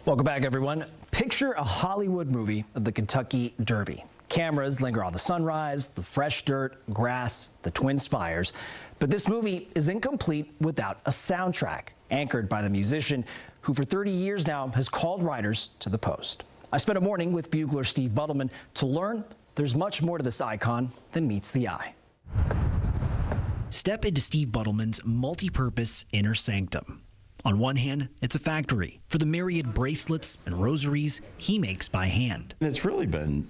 Welcome back, everyone. Picture a Hollywood movie of the Kentucky Derby. Cameras linger on the sunrise, the fresh dirt, grass, the twin spires. But this movie is incomplete without a soundtrack, anchored by the musician who for 30 years now has called riders to the post. I spent a morning with bugler Steve Buttleman to learn there's much more to this icon than meets the eye. Step into Steve Buttleman's multi-purpose inner sanctum. On one hand, it's a factory for the myriad bracelets and rosaries he makes by hand. It's really been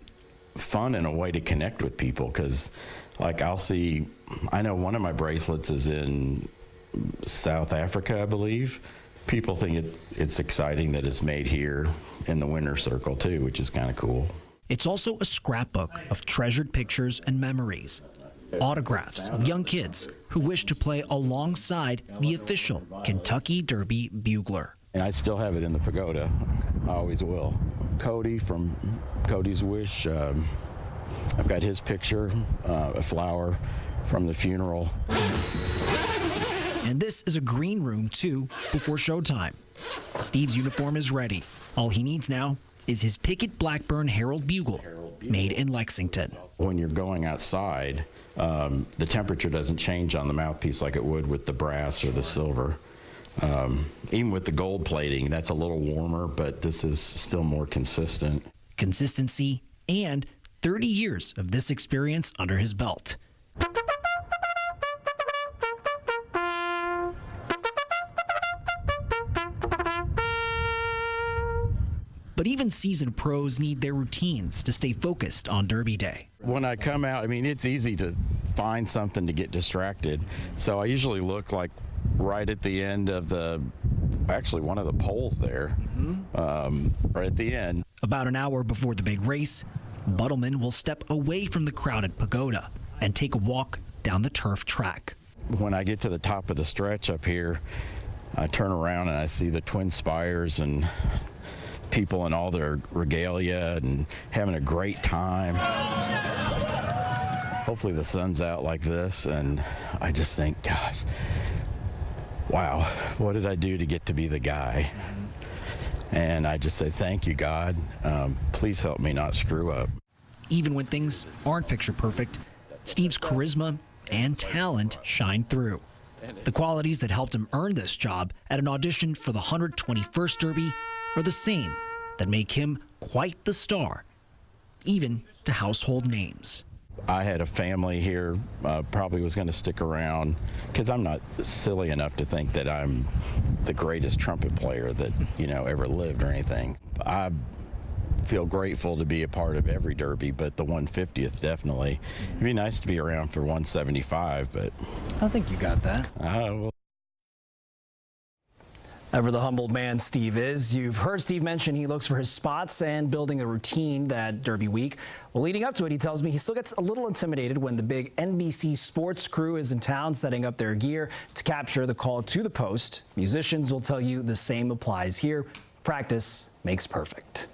fun in a way to connect with people because, like, I know one of my bracelets is in South Africa, I believe. People think it's exciting that it's made here in the winner's circle, too, which is kind of cool. It's also a scrapbook of treasured pictures and memories. Autographs of young kids who wish to play alongside the official Kentucky Derby bugler. And I still have it in the pagoda. I always will. Cody from Cody's Wish, I've got his picture, a flower from the funeral. And this is a green room, too, before showtime. Steve's uniform is ready. All he needs now is his Pickett Blackburn Herald Bugle, made in Lexington. When you're going outside, the temperature doesn't change on the mouthpiece like it would with the brass or the silver. Even with the gold plating, that's a little warmer, but this is still more consistent. Consistency and 30 years of this experience under his belt. But even seasoned pros need their routines to stay focused on Derby Day. When I come out, I mean, it's easy to find something to get distracted. So I usually look like right at the end of actually one of the poles there, right at the end. About an hour before the big race, Buttleman will step away from the crowded pagoda and take a walk down the turf track. When I get to the top of the stretch up here, I turn around and I see the twin spires and people in all their regalia and having a great time. Hopefully the sun's out like this, and I just think, gosh, wow, what did I do to get to be the guy? And I just say, thank you, God. Please help me not screw up. Even when things aren't picture perfect, Steve's charisma and talent shine through. The qualities that helped him earn this job at an audition for the 121st Derby are the same that make him quite the star, even to household names. I had a family here, probably was going to stick around because I'm not silly enough to think that I'm the greatest trumpet player that, ever lived or anything. I feel grateful to be a part of every Derby, but the 150th definitely. It'd be nice to be around for 175, but I think you got that. Well. Ever the humbled man Steve is. You've heard Steve mention he looks for his spots and building a routine that Derby week. Well, leading up to it, he tells me he still gets a little intimidated when the big NBC sports crew is in town setting up their gear to capture the call to the post. Musicians will tell you the same applies here. Practice makes perfect.